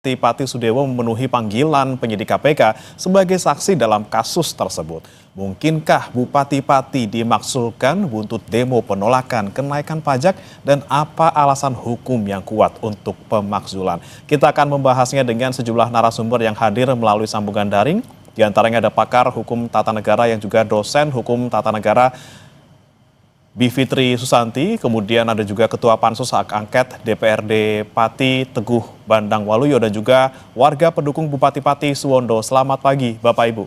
Pati Sudewo memenuhi panggilan penyidik KPK sebagai saksi dalam kasus tersebut. Mungkinkah Bupati Pati dimaksudkan buntut demo penolakan kenaikan pajak dan apa alasan hukum yang kuat untuk pemakzulan? Kita akan membahasnya dengan sejumlah narasumber yang hadir melalui sambungan daring. Di antaranya ada pakar hukum tata negara yang juga dosen hukum tata negara Bivitri Susanti, kemudian ada juga Ketua Pansus Hak Angket DPRD Pati Teguh Bandang Waluyo dan juga warga pendukung Bupati Pati Suwondo. Selamat pagi Bapak Ibu.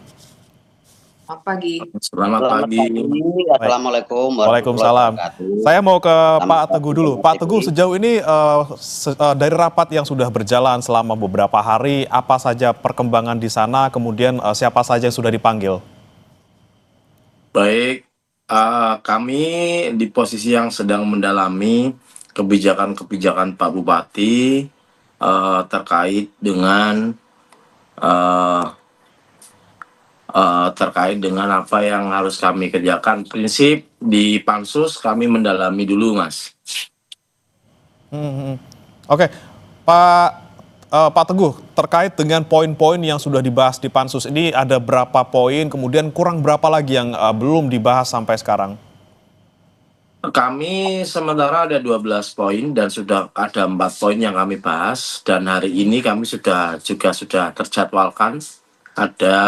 Selamat pagi. Selamat pagi. Assalamualaikum warahmatullahi Waalaikumsalam. wabarakatuh. Saya mau ke Selamat Pak pagi, Teguh dulu. Mas Pak Edi. Teguh, sejauh ini dari rapat yang sudah berjalan selama beberapa hari, apa saja perkembangan di sana, kemudian siapa saja yang sudah dipanggil? Baik, kami di posisi yang sedang mendalami kebijakan-kebijakan Pak Bupati terkait dengan eh, terkait dengan apa yang harus kami kerjakan. Prinsip di Pansus kami mendalami dulu, Mas. Oke, Pak Teguh, terkait dengan poin-poin yang sudah dibahas di Pansus ini ada berapa poin, kemudian kurang berapa lagi yang belum dibahas sampai sekarang? Kami sementara ada 12 poin dan sudah ada 4 poin yang kami bahas, dan hari ini kami sudah terjadwalkan ada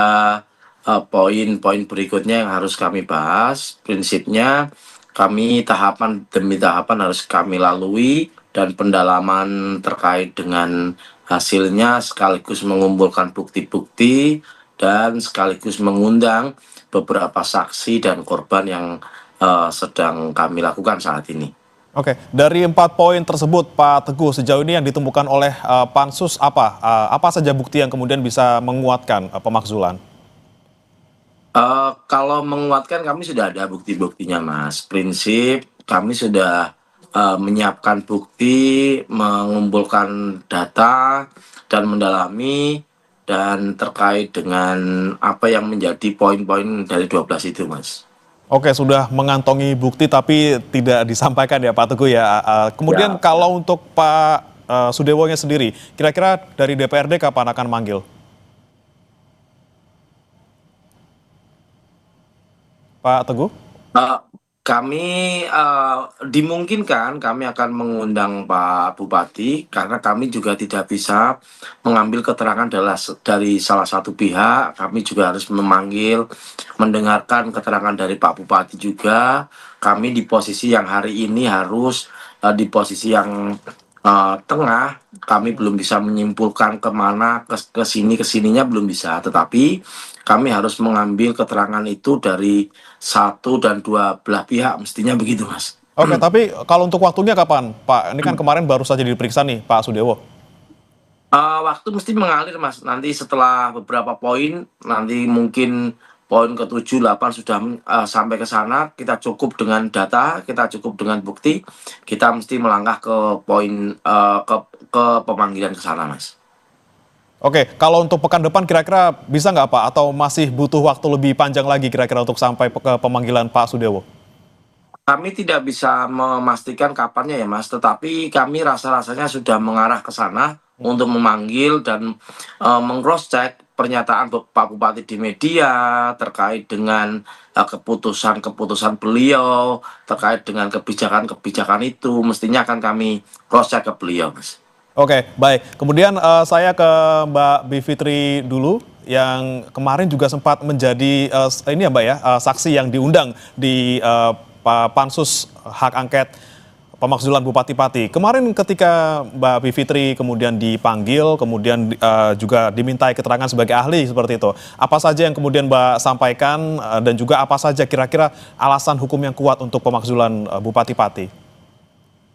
poin-poin berikutnya yang harus kami bahas. Prinsipnya kami tahapan demi tahapan harus kami lalui dan pendalaman terkait dengan hasilnya sekaligus mengumpulkan bukti-bukti dan sekaligus mengundang beberapa saksi dan korban yang sedang kami lakukan saat ini. Oke, dari 4 poin tersebut, Pak Teguh, sejauh ini yang ditemukan oleh Pansus apa? Apa saja bukti yang kemudian bisa menguatkan pemakzulan? Kalau menguatkan kami sudah ada bukti-buktinya, Mas. Prinsip kami sudah menyiapkan bukti, mengumpulkan data, dan mendalami, dan terkait dengan apa yang menjadi poin-poin dari 12 itu, Mas. Oke, sudah mengantongi bukti tapi tidak disampaikan ya Pak Teguh ya. Kemudian Ya, kalau untuk Pak Sudewonya sendiri, kira-kira dari DPRD kapan akan manggil? Pak Teguh? Eh, kami dimungkinkan kami akan mengundang Pak Bupati karena kami juga tidak bisa mengambil keterangan dari salah satu pihak. Kami juga harus mendengarkan keterangan dari Pak Bupati juga. Kami di posisi yang hari ini harus di posisi yang tengah. Kami belum bisa menyimpulkan kemana, ke sini, ke sininya belum bisa. Tetapi kami harus mengambil keterangan itu dari satu dan dua belah pihak, mestinya begitu, Mas. Oke, tapi kalau untuk waktunya kapan, Pak? Ini kan kemarin baru saja diperiksa nih, Pak Sudewo. Waktu mesti mengalir, Mas. Nanti setelah beberapa poin, nanti mungkin poin ke-7, 8 sudah sampai ke sana, kita cukup dengan data, kita cukup dengan bukti, kita mesti melangkah ke poin ke pemanggilan ke sana, Mas. Oke, kalau untuk pekan depan kira-kira bisa nggak Pak? Atau masih butuh waktu lebih panjang lagi kira-kira untuk sampai ke pemanggilan Pak Sudewo? Kami tidak bisa memastikan kapannya ya, Mas, tetapi kami rasa-rasanya sudah mengarah ke sana untuk memanggil dan meng-cross check pernyataan Pak Bupati di media terkait dengan keputusan-keputusan beliau, terkait dengan kebijakan-kebijakan itu, mestinya akan kami cross check ke beliau, Mas. Oke, baik. Kemudian saya ke Mbak Bivitri dulu yang kemarin juga sempat menjadi ini ya Mbak ya, saksi yang diundang di Pansus Hak Angket Pemakzulan Bupati Pati. Kemarin ketika Mbak Bivitri kemudian dipanggil, kemudian juga dimintai keterangan sebagai ahli seperti itu. Apa saja yang kemudian Mbak sampaikan dan juga apa saja kira-kira alasan hukum yang kuat untuk pemakzulan Bupati Pati?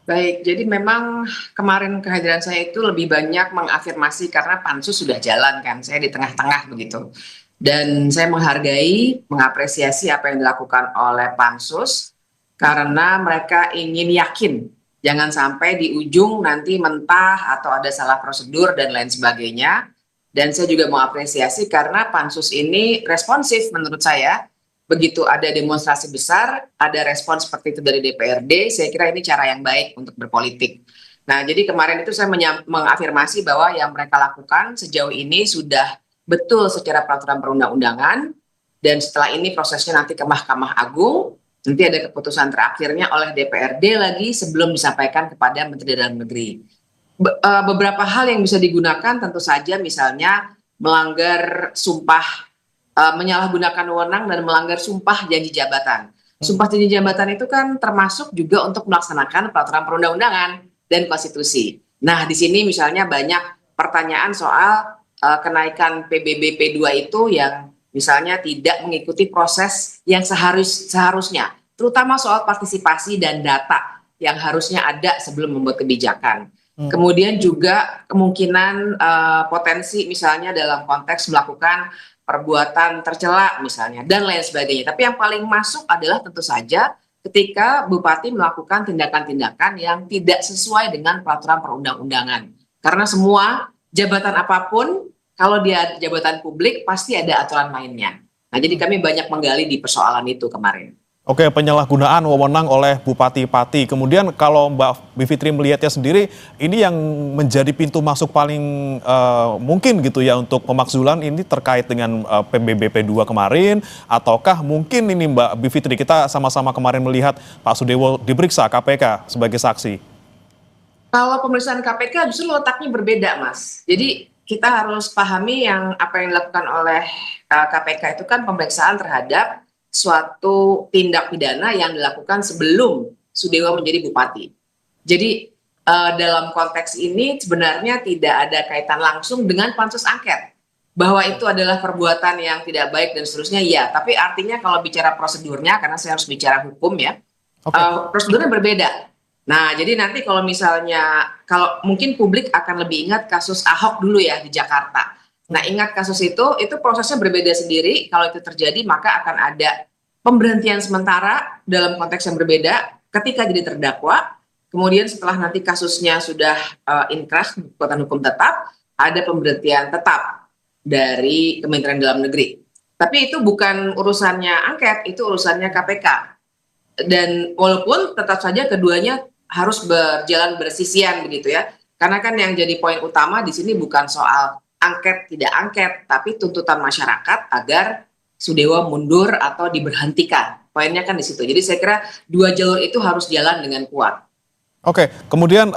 Baik, jadi memang kemarin kehadiran saya itu lebih banyak mengafirmasi karena pansus sudah jalan kan, saya di tengah-tengah begitu. Dan saya menghargai, mengapresiasi apa yang dilakukan oleh pansus karena mereka ingin yakin jangan sampai di ujung nanti mentah atau ada salah prosedur dan lain sebagainya. Dan saya juga mengapresiasi karena pansus ini responsif menurut saya. Begitu ada demonstrasi besar, ada respon seperti itu dari DPRD, saya kira ini cara yang baik untuk berpolitik. Nah, jadi kemarin itu saya mengafirmasi bahwa yang mereka lakukan sejauh ini sudah betul secara peraturan perundang-undangan, dan setelah ini prosesnya nanti ke Mahkamah Agung, nanti ada keputusan terakhirnya oleh DPRD lagi sebelum disampaikan kepada Menteri Dalam Negeri. Beberapa hal yang bisa digunakan tentu saja misalnya melanggar sumpah, menyalahgunakan wewenang dan melanggar sumpah janji jabatan. Sumpah janji jabatan itu kan termasuk juga untuk melaksanakan peraturan perundang-undangan dan konstitusi. Nah, di sini misalnya banyak pertanyaan soal kenaikan PBB P2 itu yang misalnya tidak mengikuti proses yang seharusnya, terutama soal partisipasi dan data yang harusnya ada sebelum membuat kebijakan. Kemudian juga kemungkinan potensi misalnya dalam konteks melakukan perbuatan tercela misalnya dan lain sebagainya. Tapi yang paling masuk adalah tentu saja ketika bupati melakukan tindakan-tindakan yang tidak sesuai dengan peraturan perundang-undangan. Karena semua jabatan apapun, kalau dia jabatan publik pasti ada aturan mainnya. Nah, jadi kami banyak menggali di persoalan itu kemarin. Oke, penyalahgunaan wewenang oleh Bupati Pati. Kemudian kalau Mbak Bivitri melihatnya sendiri, ini yang menjadi pintu masuk paling mungkin gitu ya untuk pemakzulan ini terkait dengan PBB P2 kemarin, ataukah mungkin ini Mbak Bivitri, kita sama-sama kemarin melihat Pak Sudewo diperiksa KPK sebagai saksi. Kalau pemeriksaan KPK justru letaknya berbeda, Mas. Jadi kita harus pahami yang apa yang dilakukan oleh KPK itu kan pemeriksaan terhadap suatu tindak pidana yang dilakukan sebelum Sudewo menjadi bupati. Jadi dalam konteks ini sebenarnya tidak ada kaitan langsung dengan pansus angket. Bahwa itu adalah perbuatan yang tidak baik dan seterusnya, ya. Tapi artinya kalau bicara prosedurnya, karena saya harus bicara hukum ya, prosedurnya berbeda. Nah, jadi nanti kalau misalnya, kalau mungkin publik akan lebih ingat kasus Ahok dulu ya di Jakarta. Nah, ingat kasus itu prosesnya berbeda sendiri. Kalau itu terjadi, maka akan ada pemberhentian sementara dalam konteks yang berbeda ketika jadi terdakwa. Kemudian setelah nanti kasusnya sudah inkrah, kekuatan hukum tetap, ada pemberhentian tetap dari Kementerian Dalam Negeri. Tapi itu bukan urusannya angket, itu urusannya KPK. Dan walaupun tetap saja keduanya harus berjalan bersisian begitu ya. Karena kan yang jadi poin utama di sini bukan soal angket tidak angket, tapi tuntutan masyarakat agar Sudewo mundur atau diberhentikan. Poinnya kan di situ. Jadi saya kira dua jalur itu harus jalan dengan kuat. Oke, kemudian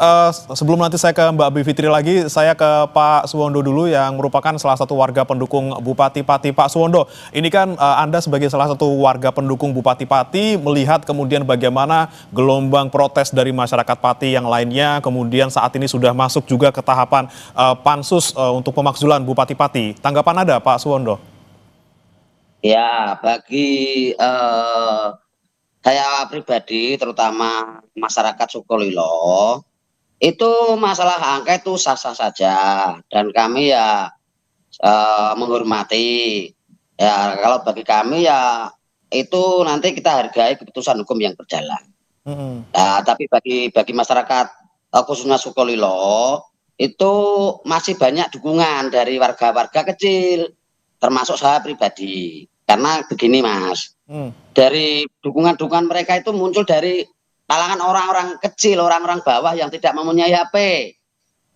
sebelum nanti saya ke Mbak Bivitri lagi, saya ke Pak Suwondo dulu yang merupakan salah satu warga pendukung Bupati Pati. Pak Suwondo, ini kan Anda sebagai salah satu warga pendukung Bupati Pati melihat kemudian bagaimana gelombang protes dari masyarakat Pati yang lainnya, kemudian saat ini sudah masuk juga ke tahapan pansus untuk pemakzulan Bupati Pati. Tanggapan Anda, Pak Suwondo? Ya, bagi saya pribadi, terutama masyarakat Sukolilo, itu masalah angka itu sah-sah saja, dan kami ya menghormati. Ya, kalau bagi kami ya itu nanti kita hargai keputusan hukum yang berjalan. Nah, tapi bagi masyarakat khususnya Sukolilo itu masih banyak dukungan dari warga-warga kecil, termasuk saya pribadi. Karena begini Mas, dari dukungan-dukungan mereka itu muncul dari kalangan orang-orang kecil, orang-orang bawah yang tidak mempunyai HP.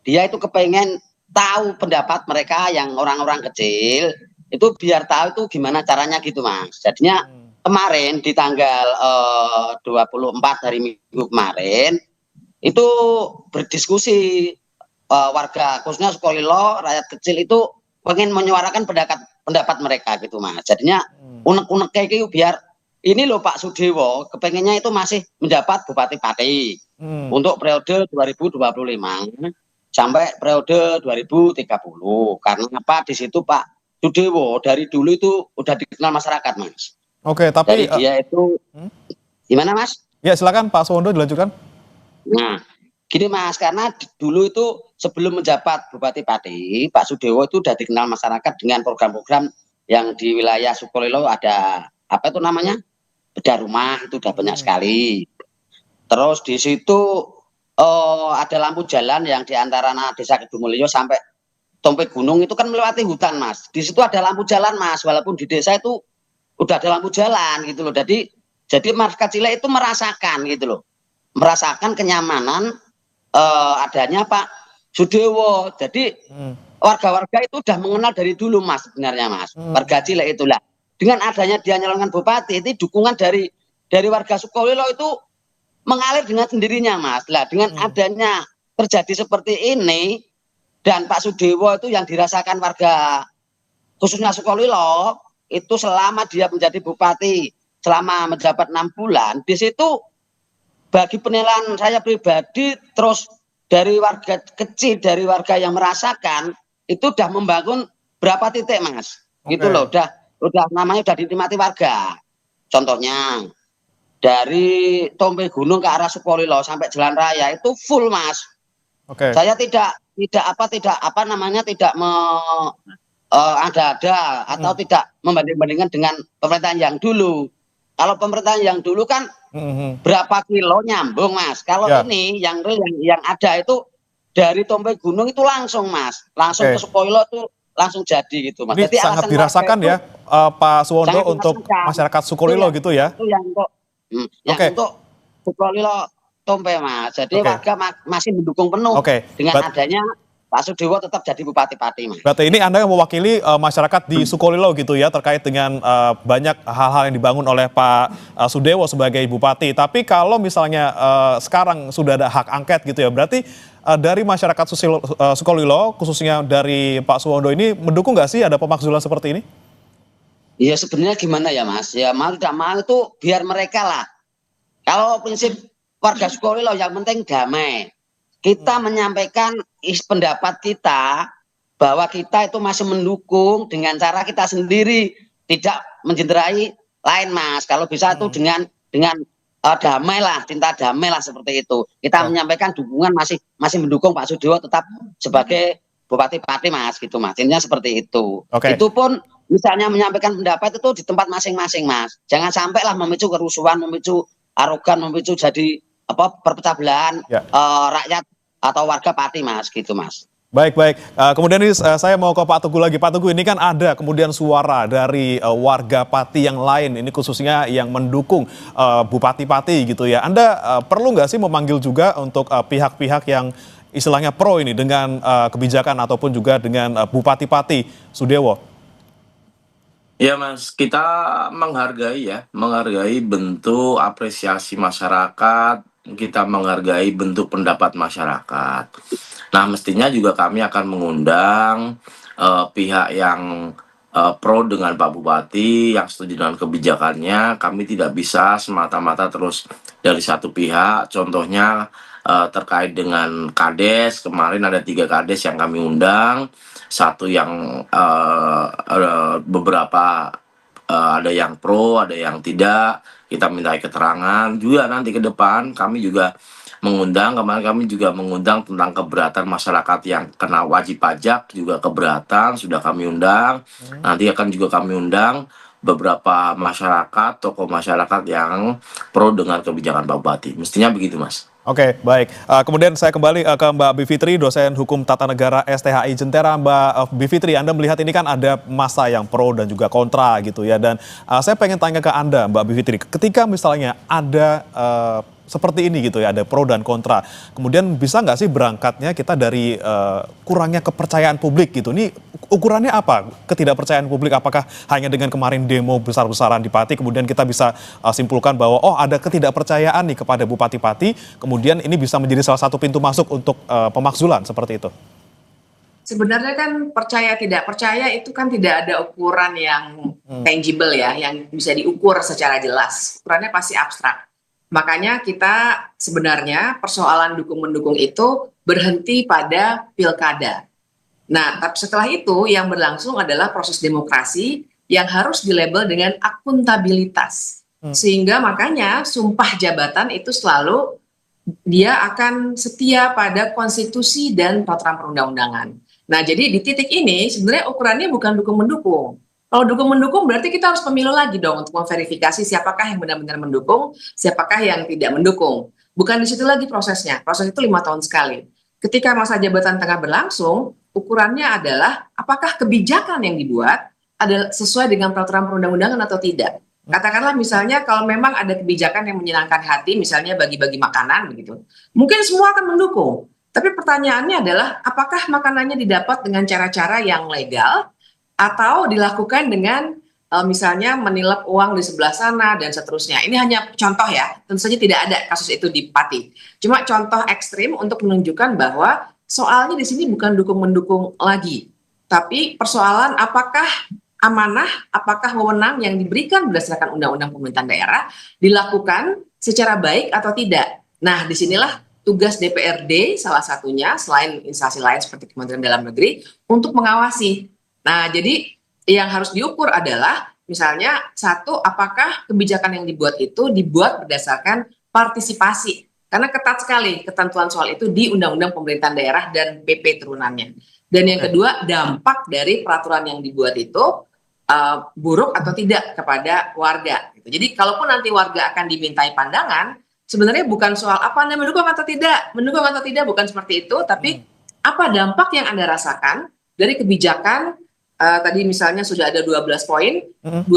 Dia itu kepengen tahu pendapat mereka yang orang-orang kecil, itu biar tahu itu gimana caranya gitu Mas. Jadinya kemarin di tanggal 24 hari Minggu kemarin, itu berdiskusi warga khususnya Sukolilo, rakyat kecil itu pengen menyuarakan pendapat mereka gitu Mas. Jadinya unek-unek kayak gitu biar ini loh Pak Sudewo kepengennya itu masih menjabat Bupati Pati untuk periode 2025 sampai periode 2030. Karena apa, di situ Pak Sudewo dari dulu itu udah dikenal masyarakat Mas. Oke, tapi dari dia itu gimana Mas? Ya silakan Pak Suwondo dilanjutkan. Nah, gini Mas, karena dulu itu sebelum menjabat Bupati Pati, Pak Sudewo itu sudah dikenal masyarakat dengan program-program yang di wilayah Sukolilo ada apa itu namanya, bedah rumah, itu udah banyak sekali. Terus di situ ada lampu jalan yang di antara Desa Kedumulyo sampai Tompe Gunung itu kan melewati hutan Mas. Di situ ada lampu jalan Mas, walaupun di desa itu udah ada lampu jalan gitu loh. Jadi masyarakat Cile itu merasakan gitu loh, merasakan kenyamanan adanya Pak Sudewo. Jadi warga-warga itu udah mengenal dari dulu Mas sebenarnya Mas. Warga Cilek itulah. Dengan adanya dia nyalonkan bupati, itu dukungan dari warga Sukolilo itu mengalir dengan sendirinya Mas. Lah dengan adanya terjadi seperti ini dan Pak Sudewo itu yang dirasakan warga khususnya Sukolilo itu selama dia menjadi bupati selama menjabat 6 bulan, di situ bagi penilaian saya pribadi, terus dari warga kecil, dari warga yang merasakan itu udah membangun berapa titik Mas, gitu loh, udah namanya udah dinikmati warga. Contohnya dari Tompe Gunung ke arah Sukolilo sampai jalan raya itu full Mas. Saya tidak ada atau tidak membanding-bandingkan dengan pemerintahan yang dulu. Kalau pemerintahan yang dulu kan berapa kilo nyambung Mas. Kalau ini yang ada itu dari Tompe Gunung itu langsung Mas, langsung ke Sukolilo itu langsung jadi gitu Mas. Ini Jadi sangat dirasakan ya Pak Suwondo untuk masyarakat Sukolilo gitu ya. Itu yang untuk Sukolilo Tompe Mas. Jadi warga masih mendukung penuh dengan adanya Pak Sudewo tetap jadi Bupati Pati Mas. Berarti ini Anda yang mewakili masyarakat di Sukolilo gitu ya, terkait dengan banyak hal-hal yang dibangun oleh Pak Sudewo sebagai Bupati. Tapi kalau misalnya sekarang sudah ada hak angket gitu ya, berarti dari masyarakat Sukolilo, khususnya dari Pak Suwondo ini, mendukung nggak sih ada pemakzulan seperti ini? Iya sebenarnya gimana ya Mas, ya mau tidak mau itu biar mereka lah. Kalau prinsip warga Sukolilo yang penting damai. Kita menyampaikan pendapat kita bahwa kita itu masih mendukung dengan cara kita sendiri, tidak mencenderai lain Mas. Kalau bisa itu dengan damai lah, cinta damai lah seperti itu. Kita menyampaikan dukungan masih mendukung Pak Sudewo tetap sebagai Bupati Pati Mas gitu Mas. Intinya seperti itu. Itu pun misalnya menyampaikan pendapat itu di tempat masing-masing Mas. Jangan sampai lah memicu kerusuhan, memicu arogan, memicu jadi perpecah belahan rakyat atau warga Pati Mas gitu Mas. Baik. Kemudian ini saya mau ke Pak Teguh lagi. Pak Teguh, ini kan ada kemudian suara dari warga Pati yang lain, ini khususnya yang mendukung Bupati Pati gitu ya. Anda perlu nggak sih memanggil juga untuk pihak-pihak yang istilahnya pro ini dengan kebijakan ataupun juga dengan Bupati Pati Sudewo? Ya Mas, kita menghargai bentuk apresiasi masyarakat, kita menghargai bentuk pendapat masyarakat. Nah mestinya juga kami akan mengundang pihak yang pro dengan Pak Bupati, yang setuju dengan kebijakannya. Kami tidak bisa semata-mata terus dari satu pihak. Contohnya terkait dengan Kades, kemarin ada 3 Kades yang kami undang. Satu yang beberapa ada yang pro, ada yang tidak. Kita minta keterangan juga nanti ke depan. Kami juga mengundang, kemarin kami juga mengundang tentang keberatan masyarakat yang kena wajib pajak, juga keberatan, sudah kami undang. Nanti akan juga kami undang beberapa masyarakat, tokoh masyarakat yang pro dengan kebijakan Pak Bupati. Mestinya begitu Mas. Oke, baik. Kemudian saya kembali ke Mbak Bivitri, dosen hukum tata negara STHI Jentera. Mbak Bivitri, Anda melihat ini kan ada masa yang pro dan juga kontra gitu ya. Dan saya pengen tanya ke Anda, Mbak Bivitri, ketika misalnya ada seperti ini gitu ya, ada pro dan kontra. Kemudian bisa nggak sih berangkatnya kita dari kurangnya kepercayaan publik gitu? Ini ukurannya apa? Ketidakpercayaan publik, apakah hanya dengan kemarin demo besar-besaran di Pati, kemudian kita bisa simpulkan bahwa ada ketidakpercayaan nih kepada Bupati Pati, kemudian ini bisa menjadi salah satu pintu masuk untuk pemakzulan seperti itu? Sebenarnya kan percaya tidak percaya itu kan tidak ada ukuran yang tangible ya, yang bisa diukur secara jelas. Ukurannya pasti abstrak. Makanya kita sebenarnya persoalan dukung-mendukung itu berhenti pada pilkada. Nah, tapi setelah itu yang berlangsung adalah proses demokrasi yang harus dilabel dengan akuntabilitas. Sehingga makanya sumpah jabatan itu selalu dia akan setia pada konstitusi dan peraturan perundang-undangan. Nah, jadi di titik ini sebenarnya ukurannya bukan dukung-mendukung. Kalau dukung-mendukung berarti kita harus pemilu lagi dong untuk memverifikasi siapakah yang benar-benar mendukung, siapakah yang tidak mendukung. Bukan di situ lagi prosesnya. Proses itu 5 tahun sekali. Ketika masa jabatan tengah berlangsung, ukurannya adalah apakah kebijakan yang dibuat adalah sesuai dengan peraturan perundang-undangan atau tidak. Katakanlah misalnya kalau memang ada kebijakan yang menyenangkan hati, misalnya bagi-bagi makanan begitu, mungkin semua akan mendukung. Tapi pertanyaannya adalah apakah makanannya didapat dengan cara-cara yang legal atau dilakukan dengan misalnya menilap uang di sebelah sana dan seterusnya. Ini hanya contoh ya, tentu saja tidak ada kasus itu di Pati. Cuma contoh ekstrim untuk menunjukkan bahwa soalnya di sini bukan dukung-mendukung lagi, tapi persoalan apakah amanah, apakah wewenang yang diberikan berdasarkan undang-undang pemerintahan daerah dilakukan secara baik atau tidak. Nah, disinilah tugas DPRD salah satunya, selain instansi lain seperti Kementerian Dalam Negeri, untuk mengawasi. Nah, jadi yang harus diukur adalah misalnya satu, apakah kebijakan yang dibuat itu dibuat berdasarkan partisipasi. Karena ketat sekali ketentuan soal itu di Undang-Undang Pemerintahan Daerah dan PP turunannya. Dan yang kedua, dampak dari peraturan yang dibuat itu buruk atau tidak kepada warga. Gitu. Jadi kalaupun nanti warga akan dimintai pandangan, sebenarnya bukan soal apa Anda mendukung atau tidak, bukan seperti itu, tapi apa dampak yang Anda rasakan dari kebijakan tadi misalnya sudah ada 12 poin, 12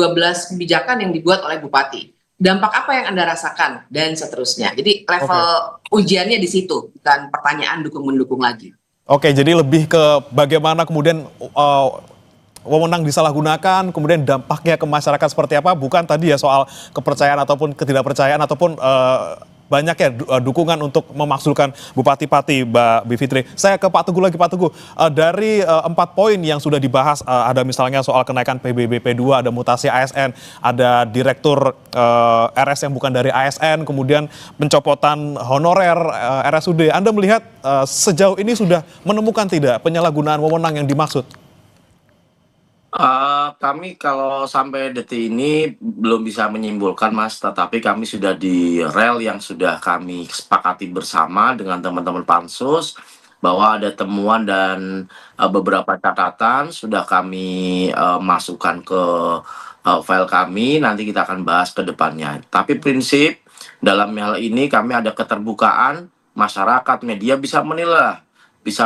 kebijakan yang dibuat oleh Bupati. Dampak apa yang Anda rasakan dan seterusnya. Jadi level ujiannya di situ, bukan pertanyaan dukung-mendukung lagi. Oke, jadi lebih ke bagaimana kemudian wewenang disalahgunakan, kemudian dampaknya ke masyarakat seperti apa, bukan tadi ya soal kepercayaan ataupun ketidakpercayaan ataupun banyak ya dukungan untuk memakzulkan Bupati Pati, Mbak Bivitri. Saya ke Pak Teguh lagi, Pak Teguh. Dari 4 poin yang sudah dibahas, ada misalnya soal kenaikan PBB P2, ada mutasi ASN, ada direktur RS yang bukan dari ASN, kemudian pencopotan honorer RSUD. Anda melihat sejauh ini sudah menemukan tidak penyalahgunaan wewenang yang dimaksud? Kami kalau sampai detik ini belum bisa menyimpulkan, Mas, tetapi kami sudah di rel yang sudah kami sepakati bersama dengan teman-teman pansus bahwa ada temuan dan beberapa catatan sudah kami masukkan ke file kami, nanti kita akan bahas ke depannya. Tapi prinsip dalam hal ini kami ada keterbukaan, masyarakat, media bisa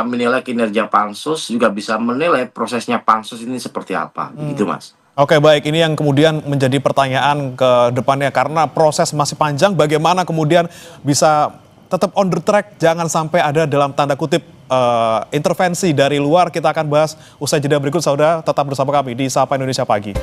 menilai kinerja pansus, juga bisa menilai prosesnya pansus ini seperti apa, gitu Mas. Oke, baik, ini yang kemudian menjadi pertanyaan ke depannya karena proses masih panjang, bagaimana kemudian bisa tetap on the track, jangan sampai ada dalam tanda kutip intervensi dari luar. Kita akan bahas usai jeda berikut, saudara, tetap bersama kami di Sapa Indonesia Pagi.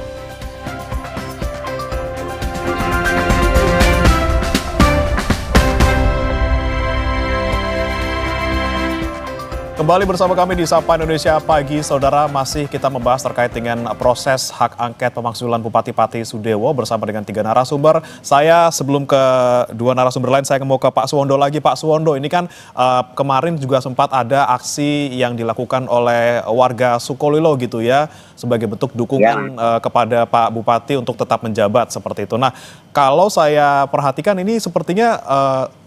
Kembali bersama kami di Sapa Indonesia Pagi, saudara. Masih kita membahas terkait dengan proses hak angket pemakzulan Bupati Pati Sudewo bersama dengan 3 narasumber. Saya sebelum ke 2 narasumber lain, saya mau ke Pak Suwondo lagi. Pak Suwondo, ini kan kemarin juga sempat ada aksi yang dilakukan oleh warga Sukolilo gitu ya, sebagai bentuk dukungan kepada Pak Bupati untuk tetap menjabat seperti itu. Nah, kalau saya perhatikan ini sepertinya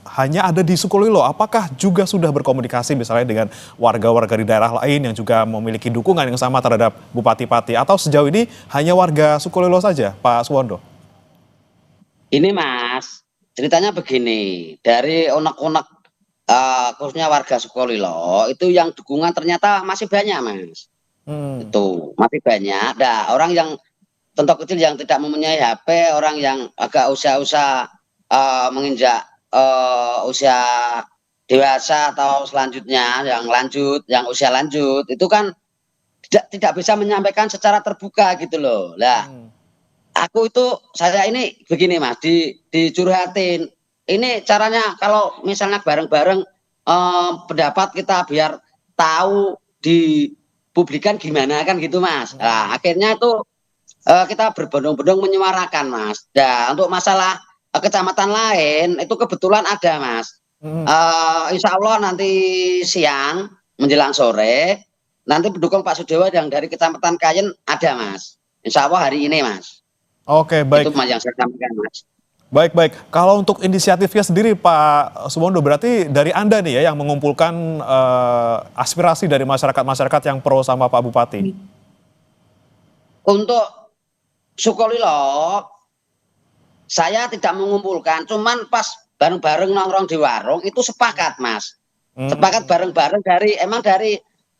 hanya ada di Sukolilo. Apakah juga sudah berkomunikasi misalnya dengan warga-warga di daerah lain yang juga memiliki dukungan yang sama terhadap Bupati Pati? Atau sejauh ini hanya warga Sukolilo saja, Pak Suwondo? Ini Mas, ceritanya begini. Dari unek-unek khususnya warga Sukolilo, itu yang dukungan ternyata masih banyak Mas. Itu masih banyak. Nah, orang yang contoh kecil yang tidak mempunyai HP, orang yang agak usia-usia menginjak usia dewasa atau selanjutnya yang usia lanjut itu kan tidak bisa menyampaikan secara terbuka gitu loh. Lah, saya ini begini Mas, dicurhatin. Ini caranya kalau misalnya bareng-bareng pendapat kita biar tahu di publikan gimana kan gitu Mas. Nah, akhirnya itu kita berbondong-bondong menyuarakan Mas. Nah, untuk masalah kecamatan lain itu kebetulan ada Mas. Insya Allah nanti siang menjelang sore nanti pendukung Pak Sudewo yang dari kecamatan Kayen ada Mas. Insya Allah hari ini Mas. Oke, baik. Itu Mas yang saya sampaikan Mas. Baik. Kalau untuk inisiatifnya sendiri Pak Suwondo, berarti dari Anda nih ya yang mengumpulkan aspirasi dari masyarakat yang pro sama Pak Bupati. Untuk Sukolilo saya tidak mengumpulkan, cuman pas bareng-bareng nongkrong di warung itu sepakat Mas. Sepakat bareng-bareng dari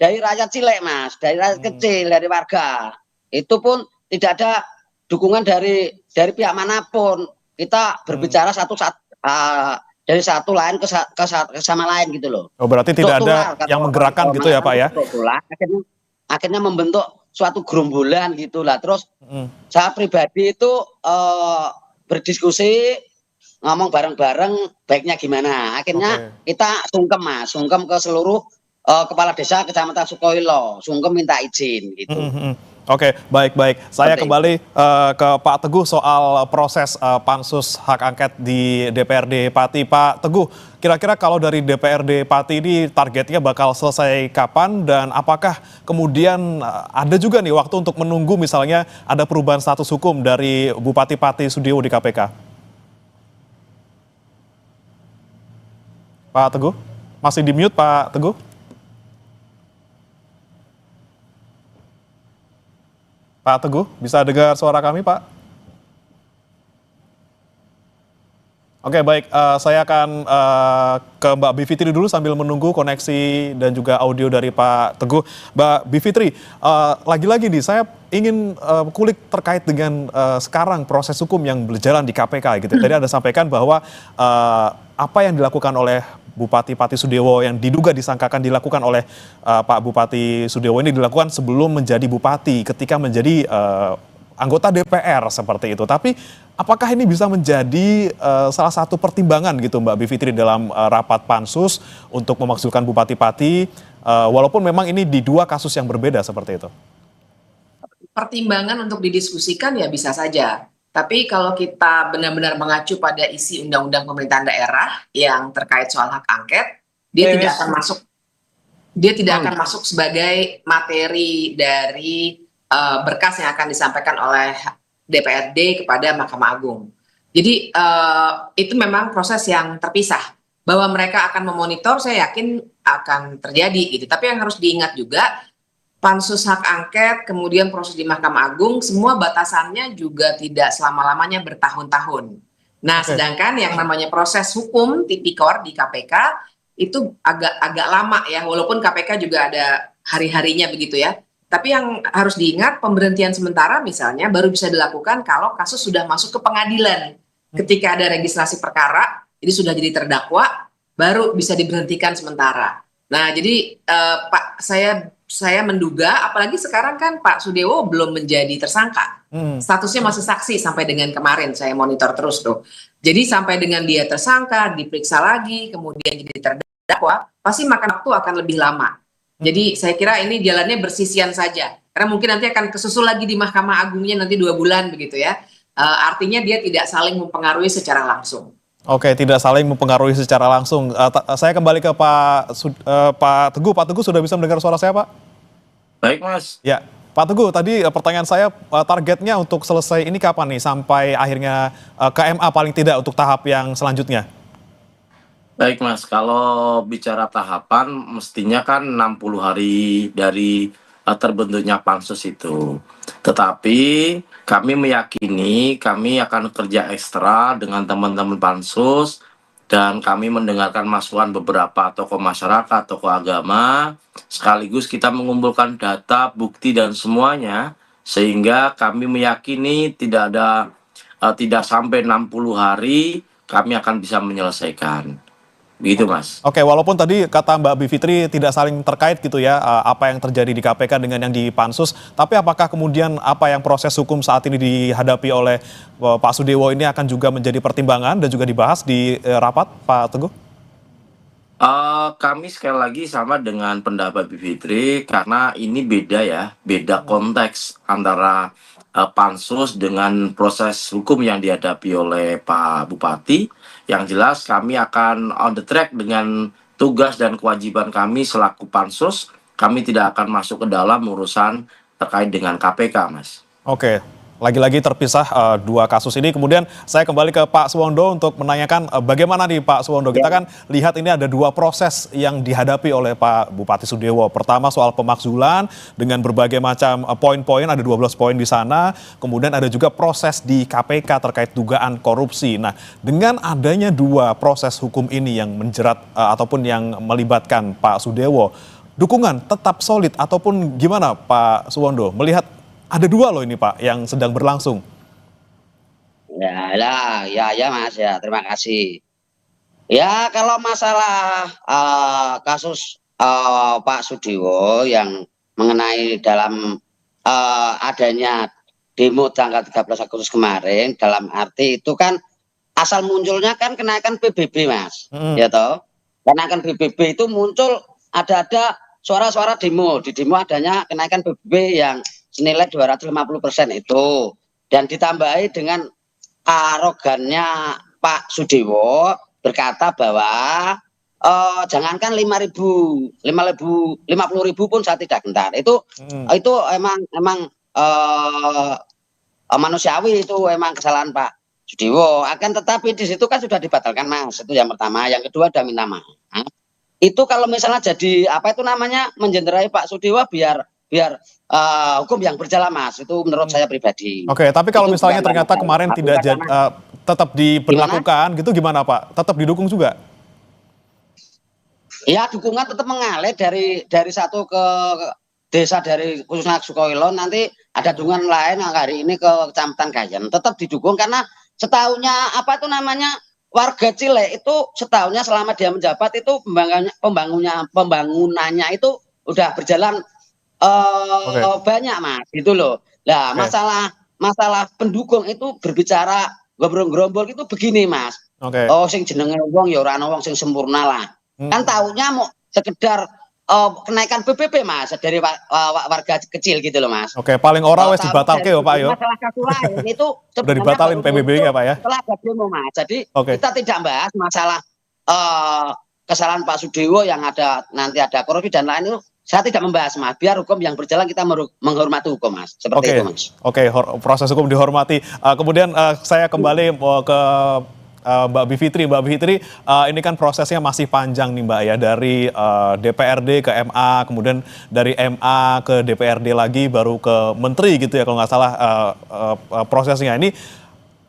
rakyat cilik Mas, dari rakyat kecil, dari warga. Itu pun tidak ada dukungan dari dari pihak manapun kita berbicara dari satu lain ke sama lain gitu loh. Oh, berarti tidak ada yang menggerakkan gitu ya Pak ya? Akhirnya membentuk suatu gerombolan gitulah. Terus saya pribadi itu berdiskusi, ngomong bareng-bareng baiknya gimana. Akhirnya kita sungkem ke seluruh kepala desa Kecamatan Sukoilo, sungkem minta izin gitu. Oke, baik. Saya kembali ke Pak Teguh soal proses pansus hak angket di DPRD Pati. Pak Teguh, kira-kira kalau dari DPRD Pati ini targetnya bakal selesai kapan dan apakah kemudian ada juga nih waktu untuk menunggu misalnya ada perubahan status hukum dari Bupati Pati Sudiewo di KPK? Pak Teguh, masih di mute Pak Teguh? Pak Teguh, bisa dengar suara kami, Pak? Oke, baik. Saya akan ke Mbak Bivitri dulu sambil menunggu koneksi dan juga audio dari Pak Teguh. Mbak Bivitri, lagi-lagi nih, saya ingin kulik terkait dengan sekarang proses hukum yang berjalan di KPK. Gitu. Tadi Anda sampaikan bahwa apa yang dilakukan oleh Bupati Pati Sudiewo yang diduga disangkakan dilakukan oleh Pak Bupati Sudiewo ini dilakukan sebelum menjadi bupati, ketika menjadi anggota DPR seperti itu. Tapi apakah ini bisa menjadi salah satu pertimbangan gitu Mbak Bivitri dalam rapat pansus untuk memakzulkan Bupati Pati, walaupun memang ini di dua kasus yang berbeda seperti itu? Pertimbangan untuk didiskusikan ya bisa saja. Tapi kalau kita benar-benar mengacu pada isi Undang-Undang Pemerintahan Daerah yang terkait soal hak angket, dia tidak akan masuk sebagai materi dari berkas yang akan disampaikan oleh DPRD kepada Mahkamah Agung. Jadi itu memang proses yang terpisah. Bahwa mereka akan memonitor, saya yakin akan terjadi gitu. Tapi yang harus diingat juga, pansus hak angket, kemudian proses di Mahkamah Agung, semua batasannya juga tidak selama-lamanya bertahun-tahun. Nah, sedangkan yang namanya proses hukum tipikor di KPK itu agak lama ya, walaupun KPK juga ada hari-harinya begitu ya. Tapi yang harus diingat, pemberhentian sementara misalnya baru bisa dilakukan kalau kasus sudah masuk ke pengadilan. Ketika ada registrasi perkara, jadi sudah jadi terdakwa, baru bisa diberhentikan sementara. Nah, jadi Pak, saya menduga, apalagi sekarang kan Pak Sudiewo belum menjadi tersangka. Statusnya masih saksi sampai dengan kemarin, saya monitor terus tuh. Jadi sampai dengan dia tersangka, diperiksa lagi, kemudian jadi terdakwa, pasti makan waktu akan lebih lama. Jadi saya kira ini jalannya bersisian saja. Karena mungkin nanti akan kesusul lagi di Mahkamah Agungnya nanti 2 bulan begitu ya. Artinya dia tidak saling mempengaruhi secara langsung. Oke, tidak saling mempengaruhi secara langsung. Saya kembali ke Pak Teguh. Pak Teguh sudah bisa mendengar suara saya, Pak? Baik, Mas. Ya, Pak Teguh, tadi pertanyaan saya targetnya untuk selesai ini kapan nih? Sampai akhirnya ke MA paling tidak untuk tahap yang selanjutnya? Baik, Mas. Kalau bicara tahapan, mestinya kan 60 hari dari terbentuknya pansus itu. Tetapi kami meyakini kami akan kerja ekstra dengan teman-teman pansus dan kami mendengarkan masukan beberapa tokoh masyarakat, tokoh agama, sekaligus kita mengumpulkan data, bukti dan semuanya sehingga kami meyakini tidak sampai 60 hari kami akan bisa menyelesaikan. Begitu, Mas. Oke, walaupun tadi kata Mbak Bivitri tidak saling terkait gitu ya, apa yang terjadi di KPK dengan yang di Pansus, tapi apakah kemudian apa yang proses hukum saat ini dihadapi oleh Pak Sudiewo ini akan juga menjadi pertimbangan dan juga dibahas di rapat, Pak Teguh? Kami sekali lagi sama dengan pendapat Bivitri karena ini beda ya, beda konteks antara pansus dengan proses hukum yang dihadapi oleh Pak Bupati. Yang jelas kami akan on the track dengan tugas dan kewajiban kami selaku pansus. Kami tidak akan masuk ke dalam urusan terkait dengan KPK, Mas. Oke, lagi-lagi terpisah dua kasus ini. Kemudian saya kembali ke Pak Suwondo untuk menanyakan bagaimana nih Pak Suwondo. Kita kan lihat ini ada dua proses yang dihadapi oleh Pak Bupati Sudiewo. Pertama soal pemakzulan dengan berbagai macam poin-poin, ada 12 poin di sana. Kemudian ada juga proses di KPK terkait dugaan korupsi. Nah, dengan adanya dua proses hukum ini yang menjerat ataupun yang melibatkan Pak Sudiewo, dukungan tetap solid ataupun gimana Pak Suwondo melihat ada dua loh ini Pak yang sedang berlangsung? Ya Mas ya, terima kasih. Ya kalau masalah kasus Pak Sudiwo yang mengenai dalam adanya demo tanggal 13 Agustus kemarin, dalam arti itu kan asal munculnya kan kenaikan PBB Mas, ya toh. Kenaikan PBB itu muncul ada suara-suara demo, di demo adanya kenaikan PBB yang senilai 250% itu, dan ditambahi dengan arogannya Pak Sudewo berkata bahwa jangankan 50.000 pun saya tidak gentar. Itu emang manusiawi, itu emang kesalahan Pak Sudewo. Akan tetapi di situ kan sudah dibatalkan Mas. Itu yang pertama. Yang kedua ada minta maaf. Itu kalau misalnya jadi apa itu namanya menjenderai Pak Sudewo biar hukum yang berjalan Mas. Itu menurut saya pribadi. Oke, tapi kalau Itu misalnya bukan ternyata lagi kemarin saya. tidak tetap diberlakukan gitu gimana Pak? Tetap didukung juga? Ya dukungan tetap mengalir dari satu ke desa, dari khususnya Sukoilo, nanti ada dukungan lain yang hari ini ke Kecamatan Gayen tetap didukung karena setahunnya apa itu namanya warga Cile itu setahunnya selama dia menjabat itu pembangunannya itu udah berjalan banyak Mas gitu loh. Nah masalah pendukung itu berbicara gerombol itu begini Mas. Oh sing jenenge wong ya ora ana wong sing sempurna lah. Kan taunya mau sekedar kenaikan PBB Mas dari warga kecil gitu loh Mas. Oke, paling ora wes dibatalke ya Pak yo. Masalah kasus lain itu udah dibatalin PBB-nya Pak ya. Setelah ada demo Mas. Jadi kita tidak bahas masalah kesalahan Pak Sudewo yang nanti ada korupsi dan lain itu. Saya tidak membahas Mas, biar hukum yang berjalan kita menghormati hukum Mas, seperti itu Mas. Oke, proses hukum dihormati. Kemudian saya kembali ke Mbak Bivitri. Mbak Bivitri, ini kan prosesnya masih panjang nih Mbak ya, dari DPRD ke MA, kemudian dari MA ke DPRD lagi, baru ke Menteri gitu ya kalau nggak salah prosesnya. Ini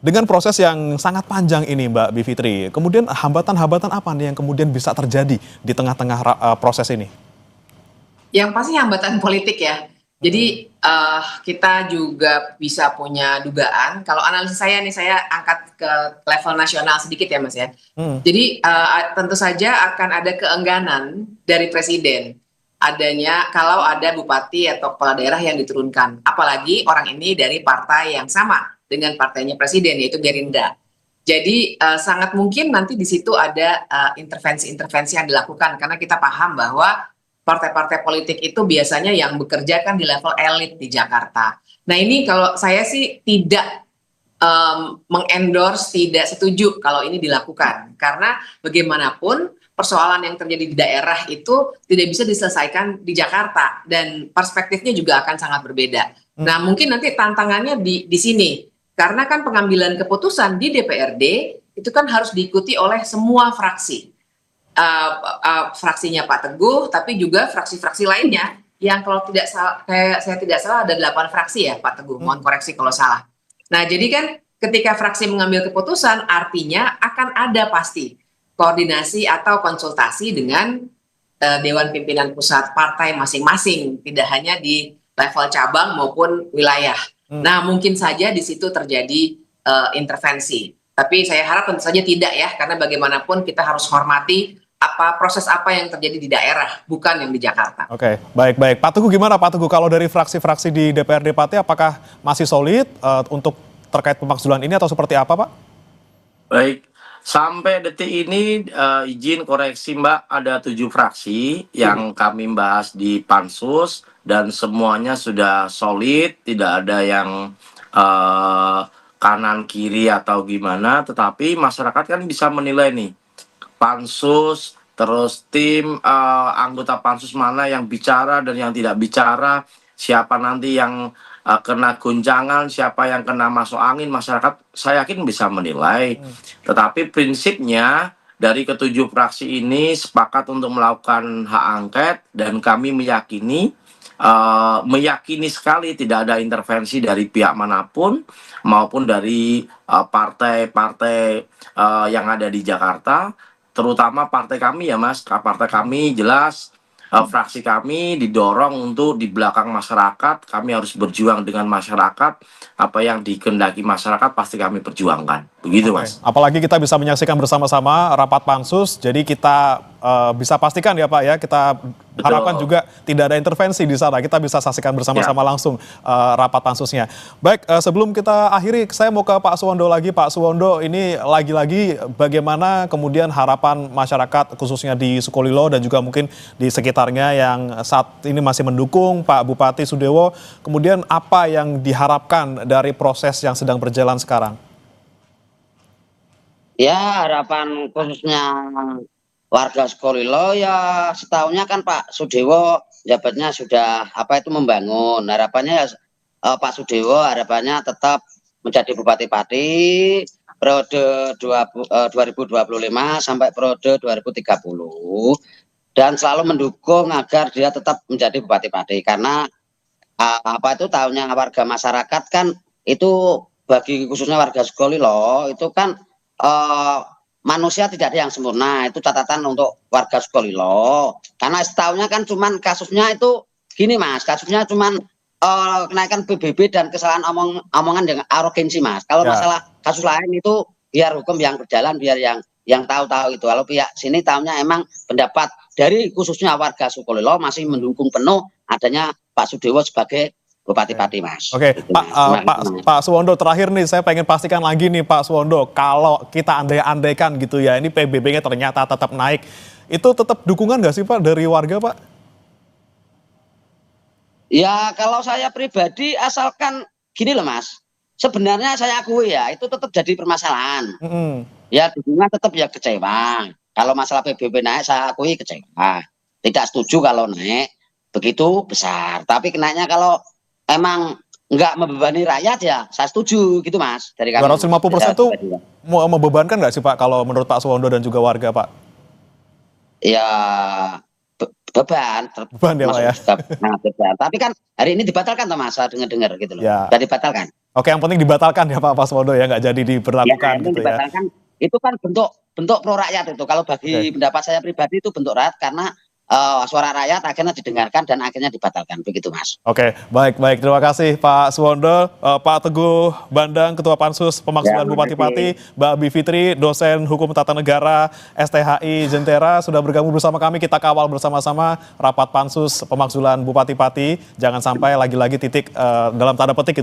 dengan proses yang sangat panjang ini Mbak Bivitri, kemudian hambatan-hambatan apa nih yang kemudian bisa terjadi di tengah-tengah proses ini? Yang pasti hambatan politik ya. Jadi kita juga bisa punya dugaan. Kalau analisis saya nih, saya angkat ke level nasional sedikit ya Mas ya. Jadi tentu saja akan ada keengganan dari presiden adanya kalau ada bupati atau kepala daerah yang diturunkan. Apalagi orang ini dari partai yang sama dengan partainya presiden, yaitu Gerindra. Jadi sangat mungkin nanti di situ ada intervensi-intervensi yang dilakukan, karena kita paham bahwa partai-partai politik itu biasanya yang bekerja kan di level elit di Jakarta. Nah ini kalau saya sih tidak mengendorse, tidak setuju kalau ini dilakukan. Karena bagaimanapun persoalan yang terjadi di daerah itu tidak bisa diselesaikan di Jakarta. Dan perspektifnya juga akan sangat berbeda. Nah mungkin nanti tantangannya di sini. Karena kan pengambilan keputusan di DPRD itu kan harus diikuti oleh semua fraksi. Fraksinya Pak Teguh, tapi juga fraksi-fraksi lainnya yang kalau tidak salah, kayak saya tidak salah ada 8 fraksi ya Pak Teguh, mohon koreksi kalau salah. Nah jadi kan ketika fraksi mengambil keputusan artinya akan ada pasti koordinasi atau konsultasi dengan Dewan Pimpinan Pusat partai masing-masing, tidak hanya di level cabang maupun wilayah. Nah mungkin saja di situ terjadi intervensi, tapi saya harap tentu saja tidak ya, karena bagaimanapun kita harus hormati proses apa yang terjadi di daerah, bukan yang di Jakarta. Oke, baik. Pak Teguh gimana Pak Teguh, kalau dari fraksi-fraksi di DPRD Pati apakah masih solid untuk terkait pemakzulan ini atau seperti apa Pak? Baik, sampai detik ini izin koreksi Mbak, ada 7 fraksi yang kami bahas di Pansus dan semuanya sudah solid, tidak ada yang kanan kiri atau gimana, tetapi masyarakat kan bisa menilai nih Pansus, terus tim anggota Pansus mana yang bicara dan yang tidak bicara, siapa nanti yang kena guncangan, siapa yang kena masuk angin, masyarakat saya yakin bisa menilai. Tetapi prinsipnya dari ketujuh fraksi ini sepakat untuk melakukan hak angket dan kami meyakini sekali tidak ada intervensi dari pihak manapun maupun dari partai-partai yang ada di Jakarta. Terutama partai kami ya Mas, partai kami jelas fraksi kami didorong untuk di belakang masyarakat, kami harus berjuang dengan masyarakat, apa yang dikehendaki masyarakat pasti kami perjuangkan. Begitu, Mas. Apalagi kita bisa menyaksikan bersama-sama rapat pansus, jadi kita bisa pastikan ya Pak ya, kita harapkan juga tidak ada intervensi di sana, kita bisa saksikan bersama-sama langsung rapat pansusnya. Baik, sebelum kita akhiri, saya mau ke Pak Suwondo lagi. Pak Suwondo, ini lagi-lagi bagaimana kemudian harapan masyarakat khususnya di Sukolilo dan juga mungkin di sekitarnya yang saat ini masih mendukung Pak Bupati Sudewo, kemudian apa yang diharapkan dari proses yang sedang berjalan sekarang? Ya, harapan khususnya warga Sukolilo ya setahunnya kan Pak Sudewo jabatnya sudah membangun. Harapannya ya Pak Sudewo harapannya tetap menjadi Bupati Pati periode 2025 sampai periode 2030 dan selalu mendukung agar dia tetap menjadi Bupati Pati karena tahunnya warga masyarakat kan itu bagi khususnya warga Sukolilo itu kan manusia tidak ada yang sempurna, itu catatan untuk warga Sukolilo. Karena setahunnya kan cuman kasusnya itu gini Mas, kasusnya cuman kenaikan PBB dan kesalahan omongan dengan arogansi Mas. Kalau masalah kasus lain itu biar hukum yang berjalan, biar yang tahu-tahu itu. Kalau pihak sini tahunya emang pendapat dari khususnya warga Sukolilo masih mendukung penuh adanya Pak Sudewo sebagai Bupati Pati, Mas. Oke, gitu, Pak Suwondo, terakhir nih saya pengen pastikan lagi nih Pak Suwondo, kalau kita andai-andaikan gitu ya, ini PBB-nya ternyata tetap naik, itu tetap dukungan nggak sih Pak dari warga Pak? Ya kalau saya pribadi asalkan gini loh Mas, sebenarnya saya akui ya itu tetap jadi permasalahan. Ya dukungan tetap ya kecewa. Kalau masalah PBB naik saya akui kecewa. Tidak setuju kalau naik begitu besar. Tapi kenainya kalau emang nggak membebani rakyat ya saya setuju gitu Mas. Dari 250% itu membebankan nggak sih Pak kalau menurut Pak Suwondo dan juga warga Pak? Ya beban ya Pak ya. Beban. Tapi kan hari ini dibatalkan tuh Mas, saya dengar gitu loh. Ya. Sudah dibatalkan. Oke, yang penting dibatalkan ya Pak Suwondo ya, nggak jadi diberlakukan ya, gitu dibatalkan. Itu kan bentuk pro rakyat itu. Kalau bagi pendapat saya pribadi itu bentuk rakyat karena suara rakyat akhirnya didengarkan dan akhirnya dibatalkan begitu Mas. Oke, baik. Terima kasih Pak Suwondo, Pak Teguh Bandang, Ketua Pansus Pemakzulan Bupati Pati, Mbak Bivitri, dosen Hukum Tata Negara STHI Jentera sudah bergabung bersama kami. Kita kawal bersama-sama rapat Pansus Pemakzulan Bupati Pati. Jangan sampai lagi-lagi titik dalam tanda petik itu